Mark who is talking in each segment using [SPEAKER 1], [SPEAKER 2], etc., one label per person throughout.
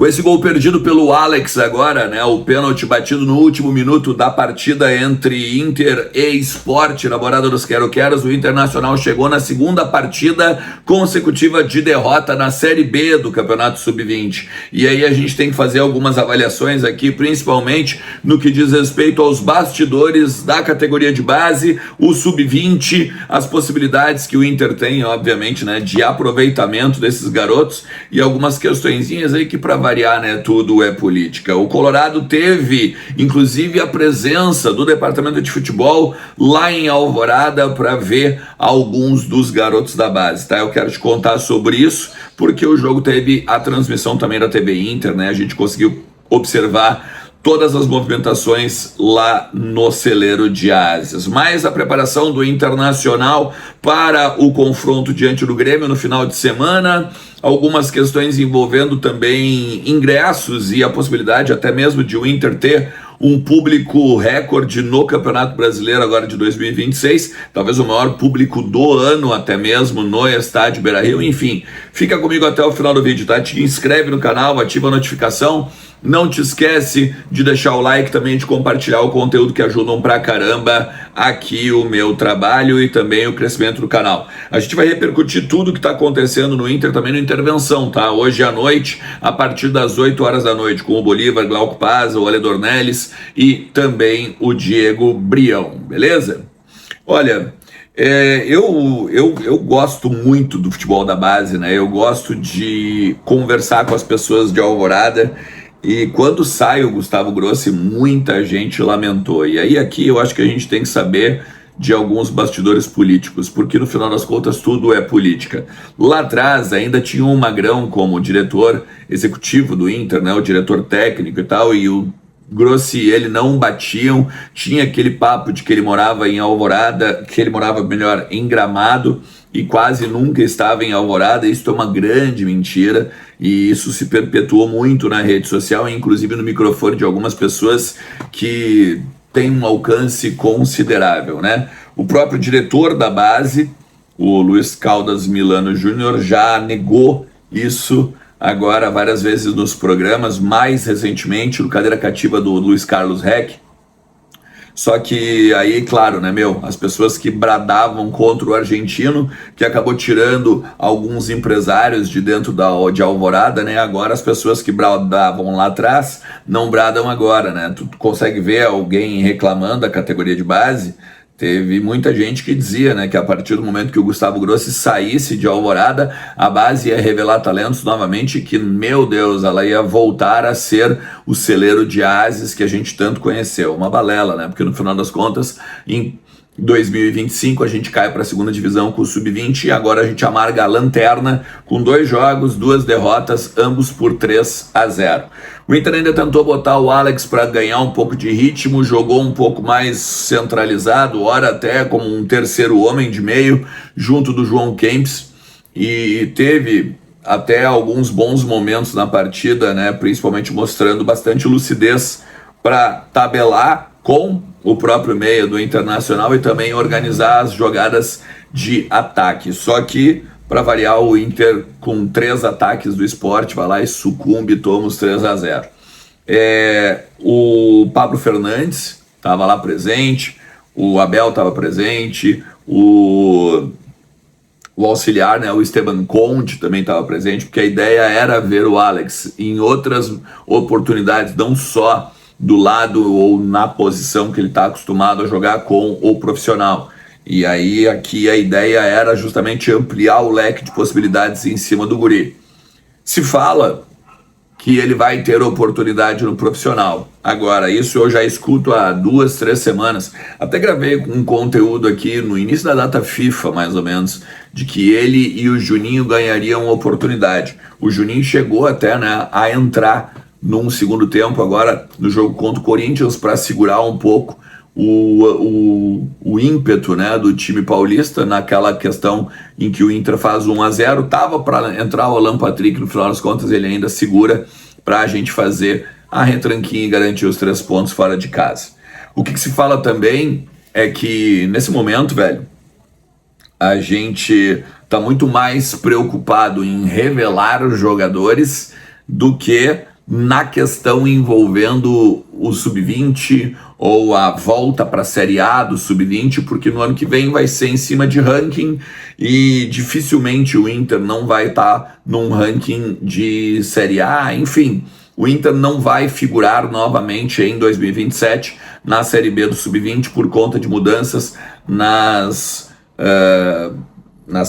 [SPEAKER 1] Com esse gol perdido pelo Alex agora, né, o pênalti batido no último minuto da partida entre Inter e Sport, na Morada dos Quero-Queros, o Internacional chegou na segunda partida consecutiva de derrota na Série B do Campeonato Sub-20. E aí a gente tem que fazer algumas avaliações aqui, principalmente no que diz respeito aos bastidores da categoria de base, o Sub-20, as possibilidades que o Inter tem, obviamente, né, de aproveitamento desses garotos e algumas questõezinhas aí que, para variar, né, tudo é política. O Colorado teve, inclusive, a presença do departamento de futebol lá em Alvorada para ver alguns dos garotos da base, tá? Eu quero te contar sobre isso, porque o jogo teve a transmissão também da TV Inter, né? A gente conseguiu observar todas as movimentações lá no celeiro de Ásias. Mas a preparação do Internacional para o confronto diante do Grêmio no final de semana, algumas questões envolvendo também ingressos e a possibilidade até mesmo de o Inter ter um público recorde no Campeonato Brasileiro agora de 2026, talvez o maior público do ano até mesmo no estádio Beira-Rio. Enfim, fica comigo até o final do vídeo, tá? Te inscreve no canal, ativa a notificação, não te esquece de deixar o like, também de compartilhar o conteúdo que ajudam pra caramba aqui o meu trabalho e também o crescimento do canal. A gente vai repercutir tudo que tá acontecendo no Inter também no Intervenção, tá? Hoje à noite, a partir das 8 horas da noite, com o Bolívar, Glauco Paz, o Ale Dornelles e também o Diego Brião, beleza? Olha, eu gosto muito do futebol da base, né? Eu gosto de conversar com as pessoas de Alvorada. E quando sai o Gustavo Grossi, muita gente lamentou. E aí aqui eu acho que a gente tem que saber de alguns bastidores políticos, porque no final das contas tudo é política. Lá atrás ainda tinha um Magrão como diretor executivo do Inter, né, o diretor técnico e tal, e o Grossi e ele não batiam, tinha aquele papo de que ele morava em Alvorada, que ele morava, melhor, em Gramado, e quase nunca estava em Alvorada. Isso é uma grande mentira, e isso se perpetuou muito na rede social, inclusive no microfone de algumas pessoas que têm um alcance considerável, né? O próprio diretor da base, o Luiz Caldas Milano Júnior, já negou isso agora várias vezes nos programas, mais recentemente no Cadeira Cativa do Luiz Carlos Reck. Só que aí, claro, né, as pessoas que bradavam contra o argentino, que acabou tirando alguns empresários de dentro de Alvorada, né, agora as pessoas que bradavam lá atrás não bradam agora, né? Tu consegue ver alguém reclamando da categoria de base? Teve muita gente que dizia, né, que a partir do momento que o Gustavo Grossi saísse de Alvorada, a base ia revelar talentos novamente, que, meu Deus, ela ia voltar a ser o celeiro de ases que a gente tanto conheceu. Uma balela, né? Porque no final das contas, em 2025 a gente cai para a segunda divisão com o Sub-20 e agora a gente amarga a lanterna com 2 jogos, 2 derrotas, ambos por 3-0. O Inter ainda tentou botar o Alex para ganhar um pouco de ritmo, jogou um pouco mais centralizado, ora até como um terceiro homem de meio, junto do João Kempis, e teve até alguns bons momentos na partida, né, principalmente mostrando bastante lucidez para tabelar com o próprio meio do Internacional e também organizar as jogadas de ataque. Só que, para variar, o Inter com 3 ataques do Sport vai lá e sucumbe, toma os 3-0. O Pablo Fernandes estava lá presente, o Abel estava presente, o auxiliar, né, o Esteban Conte também estava presente, porque a ideia era ver o Alex em outras oportunidades, não só do lado ou na posição que ele está acostumado a jogar com o profissional. E aí aqui a ideia era justamente ampliar o leque de possibilidades em cima do guri. Se fala que ele vai ter oportunidade no profissional. Agora, isso eu já escuto há 2, 3 semanas. Até gravei um conteúdo aqui no início da data FIFA, mais ou menos, de que ele e o Juninho ganhariam oportunidade. O Juninho chegou até, né, a entrar num segundo tempo agora no jogo contra o Corinthians para segurar um pouco o ímpeto, né, do time paulista naquela questão em que o Inter faz 1-0, tava para entrar o Alan Patrick, no final das contas ele ainda segura para a gente fazer a retranquinha e garantir os 3 pontos fora de casa. O que se fala também é que nesse momento, velho, a gente tá muito mais preocupado em revelar os jogadores do que na questão envolvendo o Sub-20 ou a volta para a Série A do Sub-20, porque no ano que vem vai ser em cima de ranking e dificilmente o Inter não vai estar num ranking de Série A, enfim. O Inter não vai figurar novamente em 2027 na Série B do Sub-20 por conta de mudanças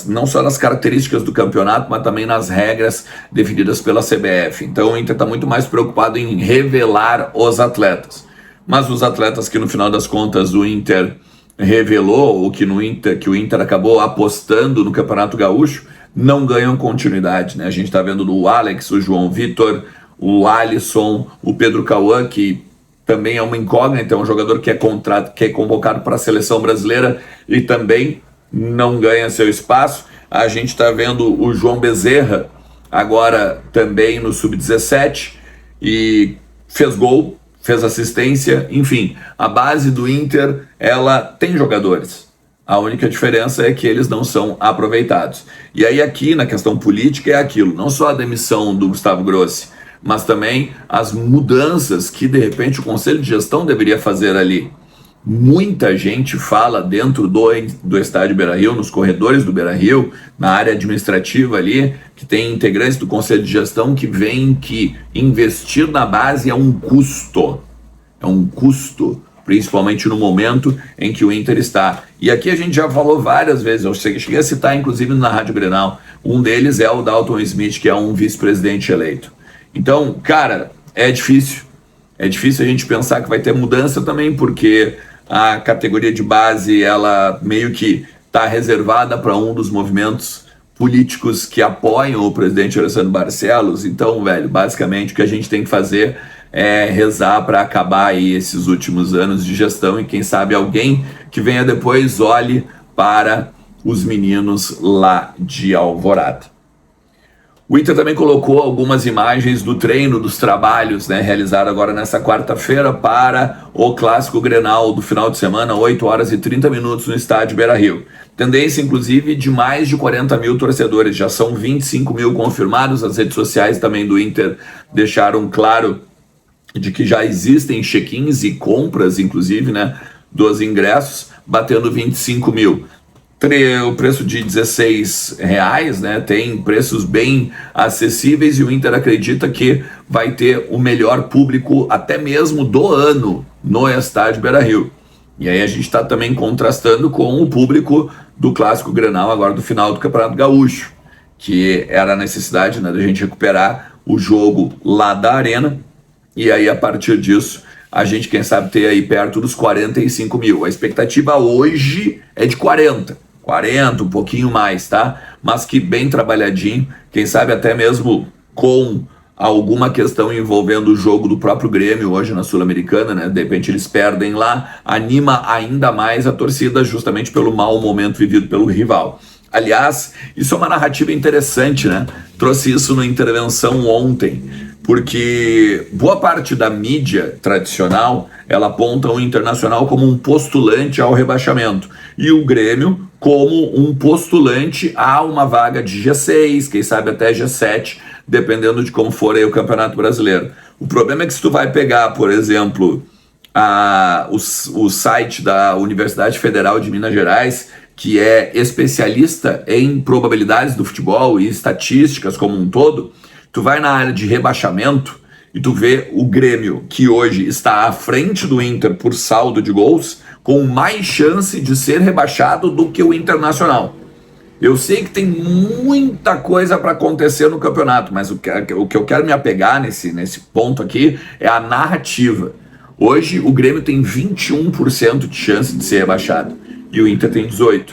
[SPEAKER 1] não só nas características do campeonato, mas também nas regras definidas pela CBF. Então o Inter está muito mais preocupado em revelar os atletas. Mas os atletas que no final das contas o Inter revelou, ou que o Inter acabou apostando no Campeonato Gaúcho, não ganham continuidade, né? A gente está vendo o Alex, o João Vitor, o Alisson, o Pedro Cauã, que também é uma incógnita, é um jogador que é convocado para a seleção brasileira e também não ganha seu espaço. A gente está vendo o João Bezerra agora também no Sub-17 e fez gol, fez assistência, enfim, a base do Inter, ela tem jogadores. A única diferença é que eles não são aproveitados. E aí aqui na questão política é aquilo, não só a demissão do Gustavo Grossi, mas também as mudanças que de repente o Conselho de Gestão deveria fazer ali. Muita gente fala dentro do estádio Beira-Rio, nos corredores do Beira-Rio, na área administrativa ali, que tem integrantes do Conselho de Gestão que veem que investir na base é um custo. É um custo, principalmente no momento em que o Inter está. E aqui a gente já falou várias vezes, eu cheguei a citar inclusive na Rádio Grenal, um deles é o Dalton Smith, que é um vice-presidente eleito. Então, cara, é difícil a gente pensar que vai ter mudança também, porque a categoria de base, ela meio que está reservada para um dos movimentos políticos que apoiam o presidente Alessandro Barcelos. Então, velho, basicamente o que a gente tem que fazer é rezar para acabar aí esses últimos anos de gestão e quem sabe alguém que venha depois olhe para os meninos lá de Alvorada. O Inter também colocou algumas imagens do treino, dos trabalhos, né, realizado agora nessa quarta-feira para o Clássico Grenal do final de semana, 8 horas e 30 minutos no estádio Beira-Rio. Tendência, inclusive, de mais de 40 mil torcedores, já são 25 mil confirmados, as redes sociais também do Inter deixaram claro de que já existem check-ins e compras, inclusive, né, dos ingressos, batendo 25 mil. O preço de R$16, né, tem preços bem acessíveis e o Inter acredita que vai ter o melhor público até mesmo do ano no estádio Beira-Rio. E aí a gente está também contrastando com o público do Clássico Grenal agora do final do Campeonato Gaúcho, que era a necessidade, né, da gente recuperar o jogo lá da arena e aí a partir disso a gente, quem sabe, ter aí perto dos 45 mil. A expectativa hoje é de 40, um pouquinho mais, tá? Mas que bem trabalhadinho, quem sabe até mesmo com alguma questão envolvendo o jogo do próprio Grêmio hoje na Sul-Americana, né? De repente eles perdem lá, anima ainda mais a torcida justamente pelo mau momento vivido pelo rival. Aliás, isso é uma narrativa interessante, né? Trouxe isso no Intervenção ontem, porque boa parte da mídia tradicional, ela aponta o Internacional como um postulante ao rebaixamento e o Grêmio como um postulante a uma vaga de G6, quem sabe até G7, dependendo de como for aí o Campeonato Brasileiro. O problema é que se tu vai pegar, por exemplo, o site da Universidade Federal de Minas Gerais, que é especialista em probabilidades do futebol e estatísticas como um todo, tu vai na área de rebaixamento e tu vê o Grêmio, que hoje está à frente do Inter por saldo de gols, com mais chance de ser rebaixado do que o Internacional. Eu sei que tem muita coisa para acontecer no campeonato, mas o que eu quero me apegar nesse ponto aqui é a narrativa. Hoje o Grêmio tem 21% de chance de ser rebaixado e o Inter tem 18%.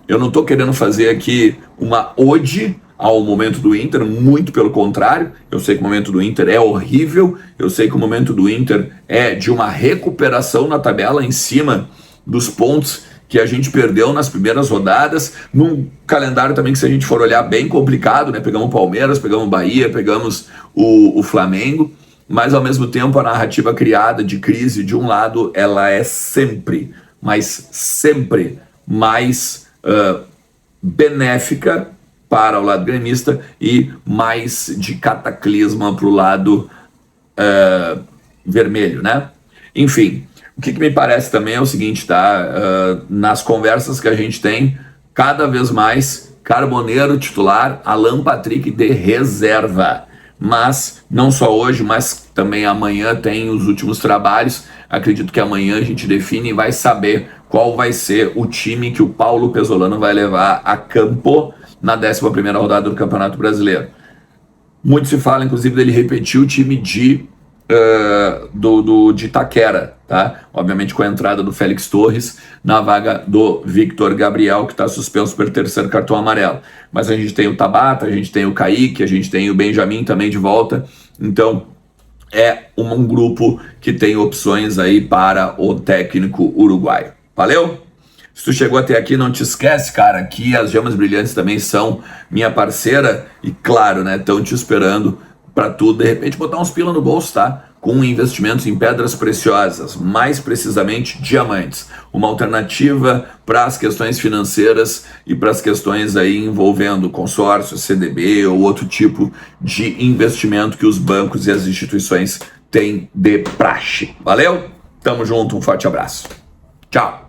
[SPEAKER 1] Eu não estou querendo fazer aqui uma ode ao momento do Inter, muito pelo contrário. Eu sei que o momento do Inter é horrível, eu sei que o momento do Inter é de uma recuperação na tabela em cima dos pontos que a gente perdeu nas primeiras rodadas, num calendário também que, se a gente for olhar, bem complicado, né? Pegamos o Palmeiras, pegamos o Bahia, pegamos o Flamengo, mas ao mesmo tempo a narrativa criada de crise de um lado, ela é sempre, mas sempre mais benéfica para o lado gremista e mais de cataclisma para o lado vermelho, né? Enfim, o que me parece também é o seguinte, tá? Nas conversas que a gente tem, cada vez mais, Carboneiro titular, Alan Patrick de reserva. Mas, não só hoje, mas também amanhã tem os últimos trabalhos. Acredito que amanhã a gente define e vai saber qual vai ser o time que o Paulo Pesolano vai levar a campo na 11ª rodada do Campeonato Brasileiro. Muito se fala, inclusive, dele repetir o time de Itaquera, tá? Obviamente com a entrada do Félix Torres na vaga do Victor Gabriel, que está suspenso pelo 3º cartão amarelo. Mas a gente tem o Tabata, a gente tem o Kaique, a gente tem o Benjamin também de volta. Então é um grupo que tem opções aí para o técnico uruguaio. Valeu? Se tu chegou até aqui, não te esquece, cara, que as Gemas Brilhantes também são minha parceira e, claro, né, estão te esperando para tu, de repente, botar uns pila no bolso, tá? Com investimentos em pedras preciosas, mais precisamente diamantes. Uma alternativa para as questões financeiras e para as questões aí envolvendo consórcio, CDB ou outro tipo de investimento que os bancos e as instituições têm de praxe. Valeu? Tamo junto, um forte abraço. Tchau!